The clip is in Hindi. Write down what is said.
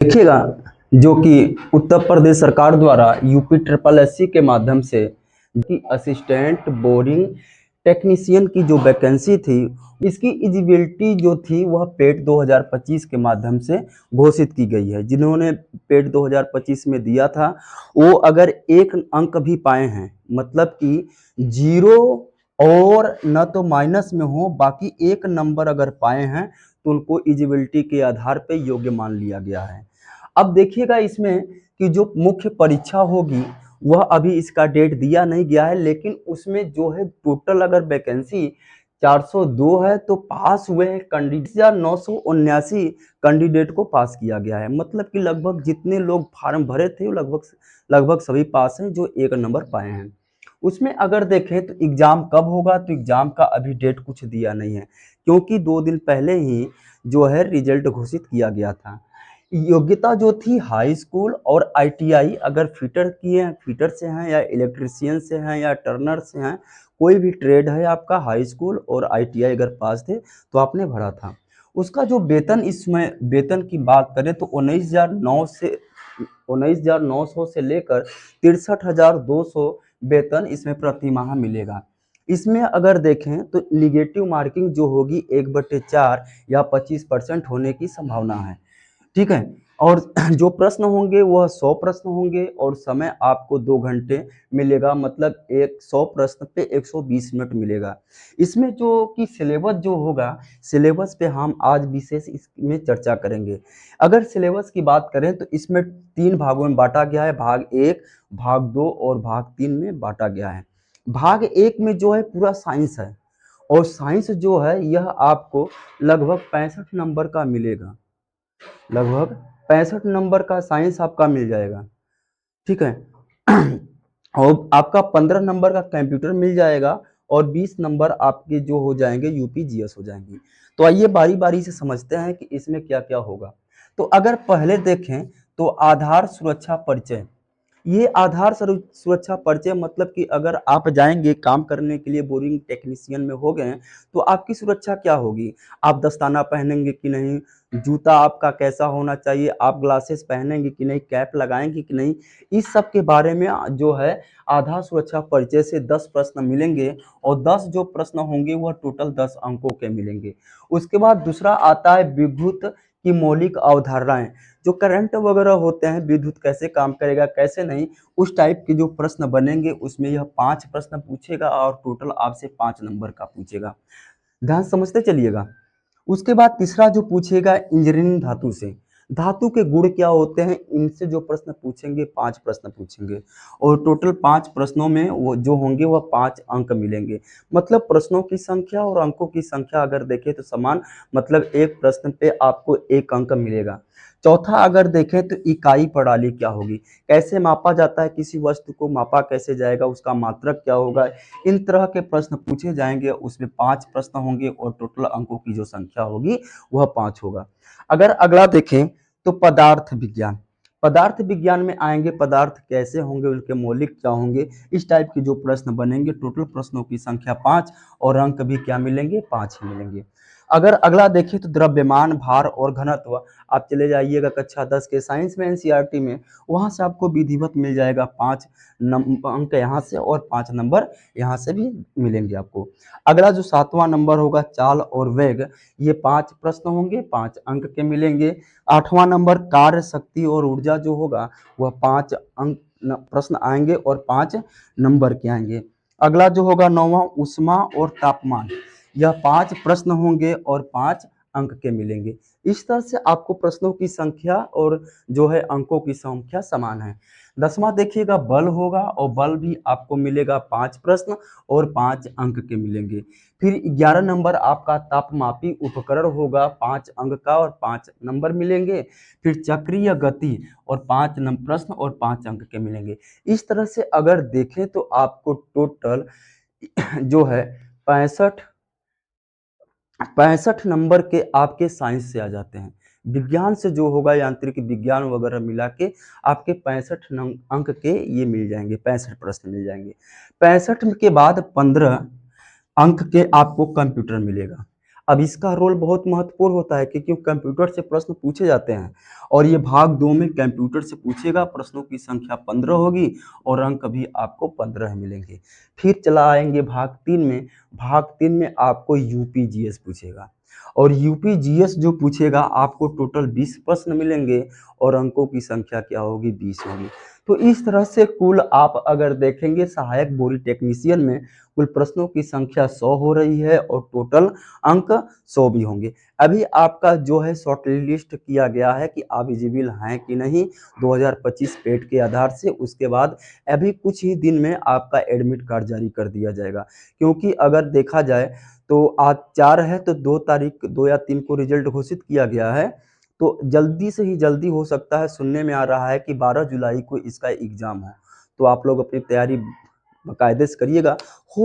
देखिएगा, जो कि उत्तर प्रदेश सरकार द्वारा यूपी ट्रिपल एससी के माध्यम से कि असिस्टेंट बोरिंग टेक्नीशियन की जो वैकेंसी थी, इसकी एलिजिबिलिटी जो थी वह पेट 2025 के माध्यम से घोषित की गई है। जिन्होंने पेट 2025 में दिया था वो अगर एक अंक भी पाए हैं, मतलब कि जीरो और न तो माइनस में हो, बाकी एक नंबर अगर पाए हैं तो उनको एलिजिबिलिटी के आधार पर योग्य मान लिया गया है। अब देखिएगा इसमें कि जो मुख्य परीक्षा होगी वह अभी इसका डेट दिया नहीं गया है, लेकिन उसमें जो है टोटल अगर वैकेंसी 402 है तो पास हुए हैं कैंडिडेट 979 कैंडिडेट को पास किया गया है। मतलब कि लगभग जितने लोग फार्म भरे थे वो लगभग सभी पास हैं जो एक नंबर पाए हैं। उसमें अगर देखें तो एग्जाम कब होगा, तो एग्जाम का अभी डेट कुछ दिया नहीं है, क्योंकि 2 दिन पहले ही जो है रिजल्ट घोषित किया गया था। योग्यता जो थी हाई स्कूल और आईटीआई, अगर फिटर किए हैं, फिटर से हैं या इलेक्ट्रिशियन से हैं या टर्नर से हैं, कोई भी ट्रेड है आपका, हाई स्कूल और आईटीआई अगर पास थे तो आपने भरा था। उसका जो वेतन, इसमें वेतन की बात करें तो 19,900 से लेकर 63,200 वेतन इसमें प्रति माह मिलेगा। इसमें अगर देखें तो निगेटिव मार्किंग जो होगी 1/4 या 25% होने की संभावना है। ठीक है। और जो प्रश्न होंगे वह 100 प्रश्न होंगे और समय आपको 2 घंटे मिलेगा, मतलब 100 प्रश्न पे 120 मिनट मिलेगा। इसमें जो कि सिलेबस जो होगा, सिलेबस पे हम आज विशेष इसमें चर्चा करेंगे। अगर सिलेबस की बात करें तो इसमें 3 भागों में बांटा गया है, भाग 1, भाग 2 और भाग 3 में बांटा गया है। भाग 1 में जो है पूरा साइंस है, और साइंस जो है यह आपको लगभग 65 नंबर का मिलेगा, लगभग 65 नंबर का साइंस आपका मिल जाएगा। ठीक है। और आपका 15 नंबर का कंप्यूटर मिल जाएगा और 20 नंबर आपके जो हो जाएंगे यूपी जीएस हो जाएंगे। तो आइए बारी बारी से समझते हैं कि इसमें क्या क्या होगा। तो अगर पहले देखें तो आधार सुरक्षा परिचय, ये आधार सुरक्षा परिचय मतलब कि अगर आप जाएंगे काम करने के लिए, बोरिंग टेक्नीशियन में हो गए तो आपकी सुरक्षा क्या होगी, आप दस्ताना पहनेंगे कि नहीं, जूता आपका कैसा होना चाहिए, आप ग्लासेस पहनेंगे कि नहीं, कैप लगाएंगे कि नहीं, इस सब के बारे में जो है आधार सुरक्षा परिचय से 10 प्रश्न मिलेंगे, और 10 जो प्रश्न होंगे वह टोटल 10 अंकों के मिलेंगे। उसके बाद दूसरा आता है विद्युत की मौलिक अवधारणाएं, जो करंट वगैरह होते हैं, विद्युत कैसे काम करेगा कैसे नहीं, उस टाइप के जो प्रश्न बनेंगे उसमें यह 5 प्रश्न पूछेगा और टोटल आपसे 5 नंबर का पूछेगा। ध्यान समझते चलिएगा। उसके बाद तीसरा जो पूछेगा इंजीनियरिंग धातु से, धातु के गुण क्या होते हैं, इनसे जो प्रश्न पूछेंगे 5 प्रश्न पूछेंगे, और टोटल 5 प्रश्नों में वो जो होंगे वह 5 अंक मिलेंगे। मतलब प्रश्नों की संख्या और अंकों की संख्या अगर देखें तो समान, मतलब एक प्रश्न पे आपको 1 अंक मिलेगा। चौथा अगर देखें तो इकाई प्रणाली क्या होगी, कैसे मापा जाता है किसी वस्तु को, मापा कैसे जाएगा, उसका मात्रक क्या होगा, इन तरह के प्रश्न पूछे जाएंगे। उसमें 5 प्रश्न होंगे और टोटल अंकों की जो संख्या होगी वह 5 होगा। अगर अगला देखें तो पदार्थ विज्ञान, पदार्थ विज्ञान में आएंगे, पदार्थ कैसे होंगे, उनके मौलिक क्या होंगे, इस टाइप के जो प्रश्न बनेंगे। टोटल प्रश्नों की संख्या 5 और अंक भी क्या मिलेंगे, 5 ही मिलेंगे। अगर अगला देखें तो द्रव्यमान, भार और घनत्व, आप चले जाइएगा कक्षा 10 के साइंस में, एनसीईआरटी में, वहां से आपको विधिवत मिल जाएगा 5 अंक यहाँ से और 5 नंबर यहाँ से भी मिलेंगे आपको। अगला जो 7वां नंबर होगा चाल और वेग, ये 5 प्रश्न होंगे, 5 अंक के मिलेंगे। 8वां नंबर कार्य शक्ति और ऊर्जा जो होगा वह 5 अंक प्रश्न आएंगे और 5 नंबर के आएंगे। अगला जो होगा 9वां ऊष्मा और तापमान, यह 5 प्रश्न होंगे और 5 अंक के मिलेंगे। इस तरह से आपको प्रश्नों की संख्या और जो है अंकों की संख्या समान है। 10वां देखिएगा बल होगा, और बल भी आपको मिलेगा 5 प्रश्न और 5 अंक के मिलेंगे। फिर 11 नंबर आपका तापमापी उपकरण होगा, 5 अंक का और 5 नंबर मिलेंगे। फिर चक्रीय गति और 5 प्रश्न और 5 अंक के मिलेंगे। इस तरह से अगर देखें तो आपको टोटल जो है 65 नंबर के आपके साइंस से आ जाते हैं। विज्ञान से जो होगा यांत्रिक विज्ञान वगैरह मिला के आपके 65 अंक के ये मिल जाएंगे, 65 प्रश्न मिल जाएंगे। 65 के बाद 15 अंक के आपको कंप्यूटर मिलेगा। अब इसका रोल बहुत महत्वपूर्ण होता है क्योंकि कंप्यूटर से प्रश्न पूछे जाते हैं और ये भाग 2 में कंप्यूटर से पूछेगा, प्रश्नों की संख्या 15 होगी और अंक भी आपको 15 मिलेंगे। फिर चला आएँगे भाग 3 में, भाग 3 में आपको यूपीजीएस पूछेगा और यूपीजीएस जो पूछेगा आपको टोटल 20 प्रश्न मिलेंगे और अंकों की संख्या क्या होगी, 20 होगी। तो इस तरह से कुल आप अगर देखेंगे सहायक बोरी टेक्नीशियन में कुल प्रश्नों की संख्या 100 हो रही है और टोटल अंक 100 भी होंगे। अभी आपका जो है शॉर्ट लिस्ट किया गया है कि आप एलिजिबल हैं कि नहीं 2025 पेट के आधार से। उसके बाद अभी कुछ ही दिन में आपका एडमिट कार्ड जारी कर दिया जाएगा, क्योंकि अगर देखा जाए तो आज 4 है तो 2 तारीख 2 या 3 को रिजल्ट घोषित किया गया है। तो जल्दी से ही जल्दी हो सकता है, सुनने में आ रहा है कि 12 जुलाई को इसका एग्ज़ाम है। तो आप लोग अपनी तैयारी बाकायदे से करिएगा। हो